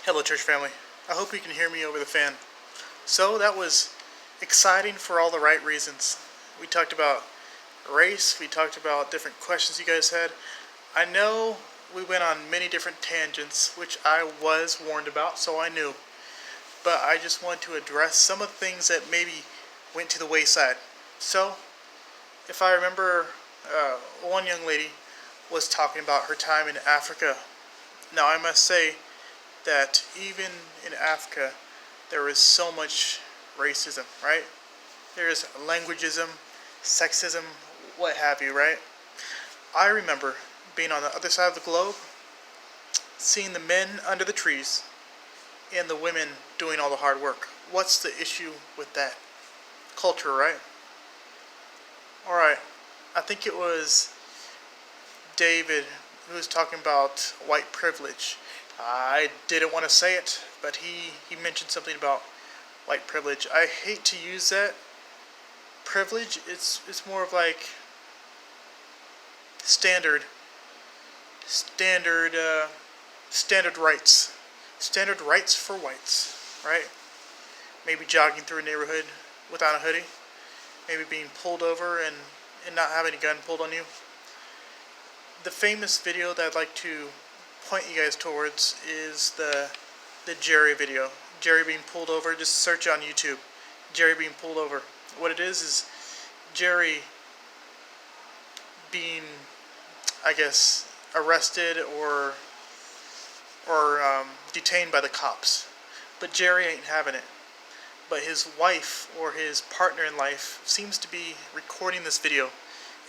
Hello, church family. I hope you can hear me over the fan. So, that was exciting for all the right reasons. We talked about race, we talked about different questions you guys had. I know we went on many different tangents, which I was warned about, so I knew. But I just want to address some of the things that maybe went to the wayside. So, if I remember, one young lady was talking about her time in Africa. Now, I must say that even in Africa, there is so much racism, right? There is languageism, sexism, what have you, right? I remember being on the other side of the globe, seeing the men under the trees and the women doing all the hard work. What's the issue with that? Culture, right? Alright, I think it was David who was talking about white privilege. I didn't want to say it, but he mentioned something about white privilege. I hate to use that. Privilege, it's more of like standard standard standard rights. Standard rights for whites, right? Maybe jogging through a neighborhood without a hoodie. Maybe being pulled over and not having a gun pulled on you. The famous video that I'd like to point you guys towards is the Jerry video. Jerry being pulled over. Just search on YouTube. Jerry being pulled over. What it is Jerry being, I guess, arrested or detained by the cops. But Jerry ain't having it. But his wife or his partner in life seems to be recording this video,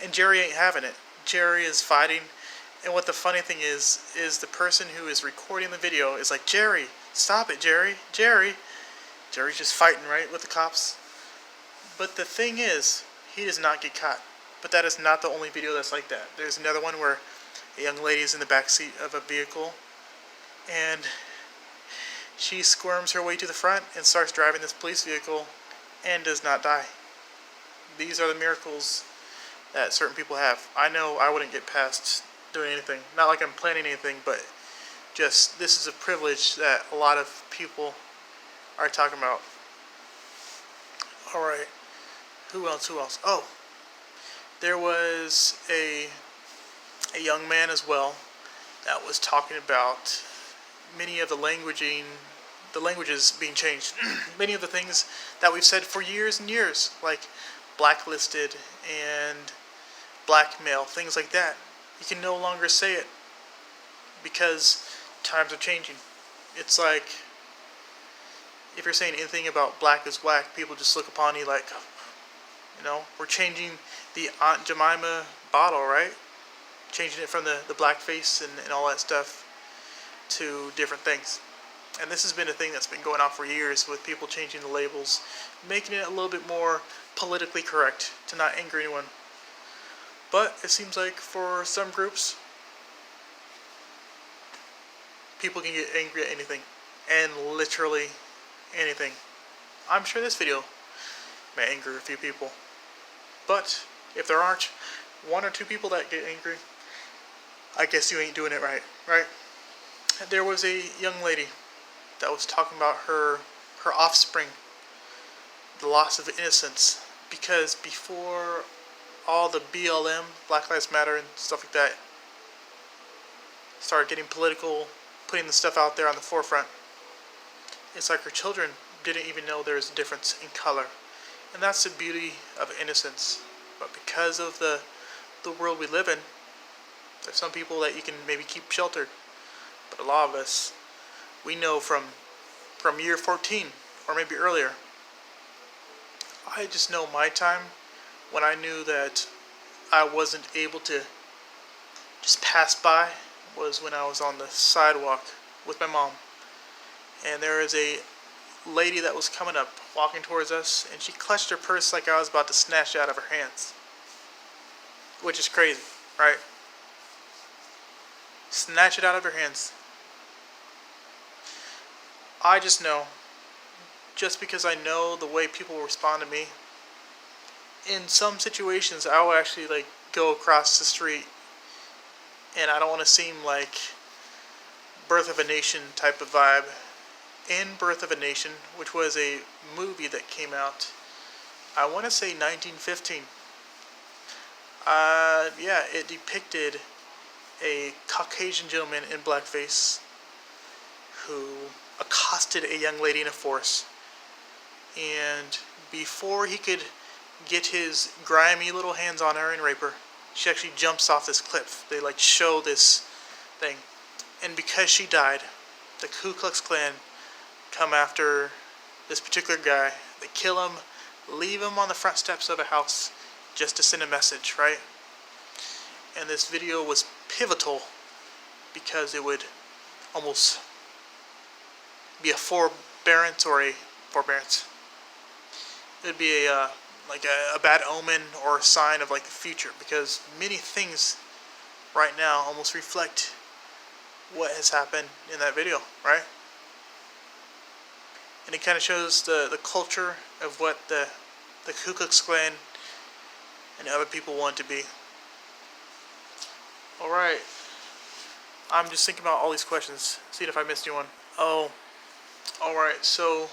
and Jerry ain't having it. Jerry is fighting, and what the funny thing is the person who is recording the video is like, Jerry, stop it, Jerry, Jerry. Jerry's just fighting, right, with the cops. But the thing is, he does not get caught. But that is not the only video that's like that. There's another one where a young lady is in the back seat of a vehicle, and she squirms her way to the front and starts driving this police vehicle and does not die. These are the miracles that certain people have. I know I wouldn't get past doing anything. Not like I'm planning anything, but just this is a privilege that a lot of people are talking about. Alright. Who else? Oh, there was a young man as well that was talking about many of the languages being changed. Many of the things that we've said for years and years, like blacklisted and blackmail, things like that. You can no longer say it because times are changing. It's like if you're saying anything about black is whack, people just look upon you like, we're changing the Aunt Jemima bottle, right? Changing it from the blackface and all that stuff to different things. And this has been a thing that's been going on for years with people changing the labels, making it a little bit more politically correct to not anger anyone. But it seems like for some groups, people can get angry at anything. And literally anything. I'm sure this video may anger a few people. But if there aren't one or two people that get angry, I guess you ain't doing it right, right? There was a young lady that was talking about her offspring, the loss of innocence, because before all the BLM, Black Lives Matter and stuff like that, started getting political, putting the stuff out there on the forefront, it's like her children didn't even know there was a difference in color. And that's the beauty of innocence. But because of the world we live in, there's some people that you can maybe keep sheltered. But a lot of us, we know from year 14 or maybe earlier. I just know my time when I knew that I wasn't able to just pass by was when I was on the sidewalk with my mom. And there was a lady that was coming up, walking towards us, and she clutched her purse like I was about to snatch it out of her hands. Which is crazy, right? Snatch it out of her hands. I just know, just because I know the way people respond to me, in some situations I will actually go across the street, and I don't want to seem like Birth of a Nation type of vibe. In Birth of a Nation, which was a movie that came out, I want to say 1915. Yeah, it depicted a Caucasian gentleman in blackface who accosted a young lady in a forest. And before he could get his grimy little hands on her and rape her, she actually jumps off this cliff. They show this thing. And because she died, the Ku Klux Klan come after this particular guy. They kill him, leave him on the front steps of a house just to send a message, right? And this video was pivotal because it would almost be a forbearance or a forbearance. It would be a bad omen or a sign of the future, because many things right now almost reflect what has happened in that video, right? And it kind of shows the culture of what the Ku Klux Klan and other people want to be. Alright, I'm just thinking about all these questions, seeing if I missed anyone. Oh, alright, so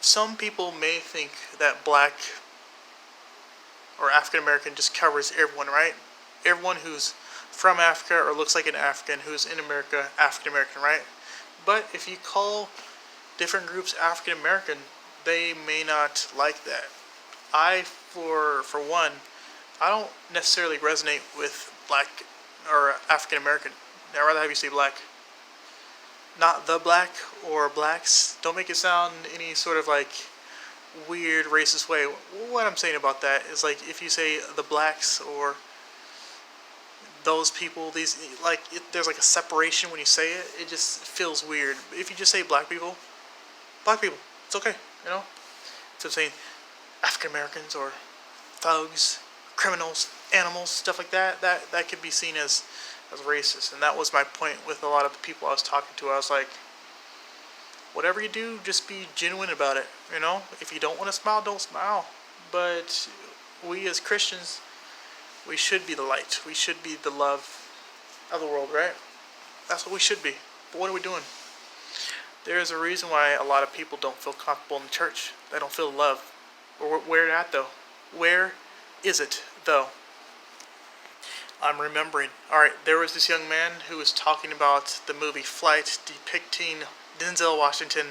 some people may think that black or African American just covers everyone, right? Everyone who's from Africa or looks like an African who's in America, African American, right? But if you call different groups African American, they may not like that. For one, I don't necessarily resonate with black or African American. I'd rather have you say black. Not the black or blacks. Don't make it sound any sort of weird racist way. What I'm saying about that is if you say the blacks or those people, there's a separation when you say it. It just feels weird. If you just say black people, it's okay, So I'm saying African Americans or thugs, criminals, animals, stuff like that, that could be seen as racist. And that was my point with a lot of the people I was talking to. I was like, whatever you do, just be genuine about it, If you don't want to smile, don't smile. But we as Christians, we should be the light. We should be the love of the world, right? That's what we should be. But what are we doing? There is a reason why a lot of people don't feel comfortable in the church. They don't feel love. Or where at, though? Where is it, though? I'm remembering. Alright, there was this young man who was talking about the movie Flight, depicting Denzel Washington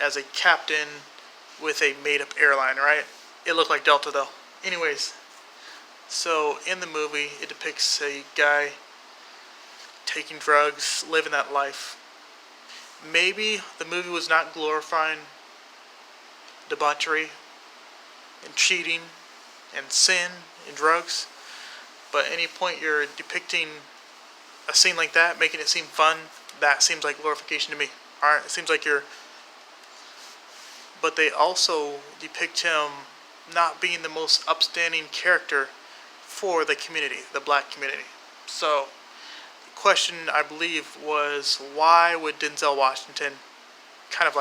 as a captain with a made-up airline, right? It looked like Delta, though. Anyways, so in the movie, it depicts a guy taking drugs, living that life. Maybe the movie was not glorifying debauchery and cheating and sin and drugs, but at any point you're depicting a scene like that, making it seem fun, that seems like glorification to me. Alright, it seems like but they also depict him not being the most upstanding character for the community, the black community. So the question, I believe, was why would Denzel Washington kind of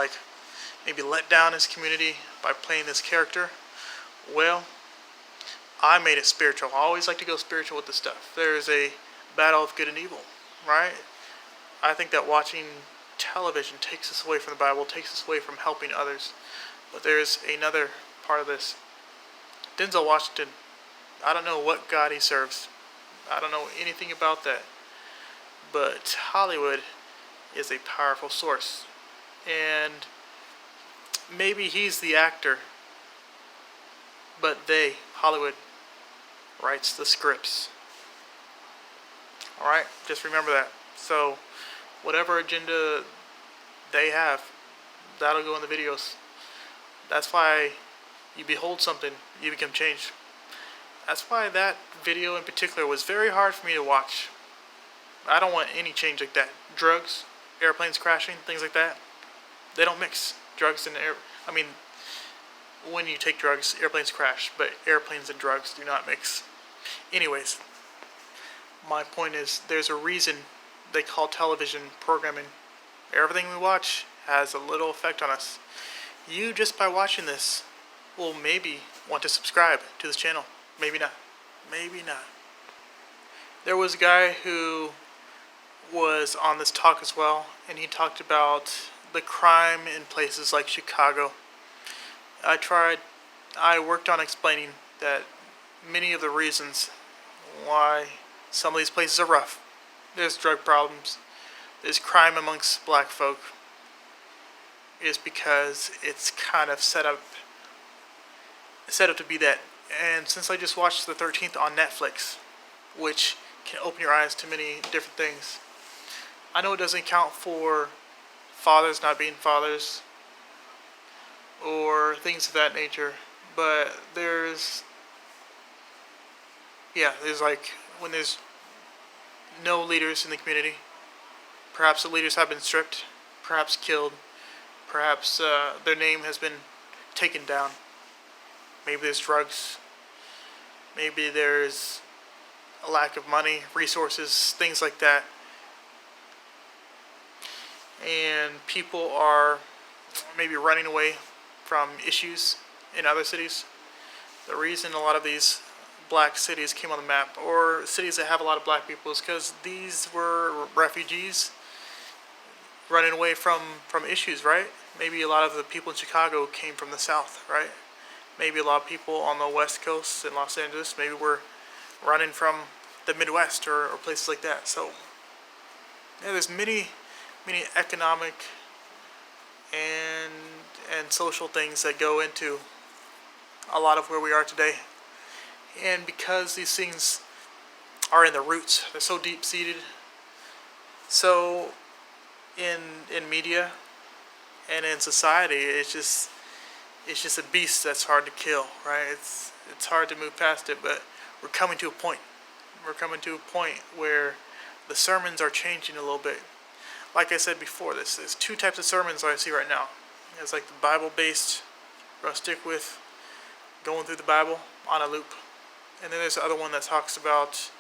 maybe let down his community by playing this character? Well, I made it spiritual. I always like to go spiritual with this stuff. There's a battle of good and evil, right? I think that watching television takes us away from the Bible, takes us away from helping others. But there's another part of this. Denzel Washington, I don't know what God he serves. I don't know anything about that. But Hollywood is a powerful source. And maybe he's the actor, but Hollywood, writes the scripts. Alright, just remember that. So, whatever agenda they have, that'll go in the videos. That's why you behold something, you become changed. That's why that video in particular was very hard for me to watch. I don't want any change like that. Drugs, airplanes crashing, things like that, they don't mix. Drugs and when you take drugs, airplanes crash, but airplanes and drugs do not mix. Anyways, my point is, there's a reason they call television programming. Everything we watch has a little effect on us. You, just by watching this, will maybe want to subscribe to this channel. Maybe not. Maybe not. There was a guy who was on this talk as well, and he talked about the crime in places like Chicago. I worked on explaining that many of the reasons why some of these places are rough. There's drug problems, there's crime amongst black folk, is because it's kind of set up to be that. And since I just watched the 13th on Netflix, which can open your eyes to many different things, I know it doesn't count for fathers not being fathers or things of that nature, but there's like when there's no leaders in the community, perhaps the leaders have been stripped, perhaps killed, perhaps their name has been taken down. Maybe there's drugs, maybe there's a lack of money, resources, things like that. And people are maybe running away from issues in other cities. The reason a lot of these black cities came on the map, or cities that have a lot of black people, is because these were refugees running away from issues, right? Maybe a lot of the people in Chicago came from the South, right? Maybe a lot of people on the West Coast in Los Angeles maybe were running from the Midwest or places like that. So yeah, there's many economic and social things that go into a lot of where we are today. And because these things are in the roots, they're so deep seated. So in media and in society, it's just a beast that's hard to kill, right? It's hard to move past it, but we're coming to a point. We're coming to a point where the sermons are changing a little bit. Like I said before, there's two types of sermons I see right now. There's like the Bible-based, we're going to stick with going through the Bible on a loop. And then there's the other one that talks about,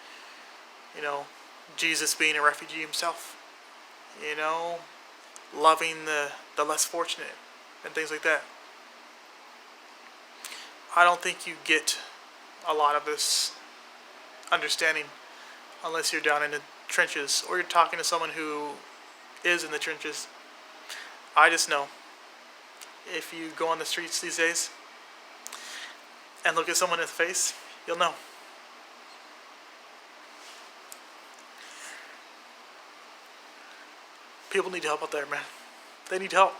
Jesus being a refugee himself. Loving the less fortunate and things like that. I don't think you get a lot of this understanding unless you're down in the trenches or you're talking to someone who is in the trenches. I just know if you go on the streets these days and look at someone in the face, you'll know. People need help out there, man. They need help.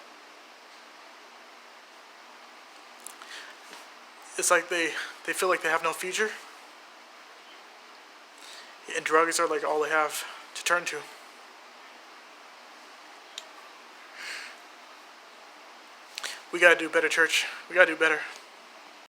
It's like they feel like they have no future. And drugs are like all they have to turn to. We gotta do better, church. We gotta do better.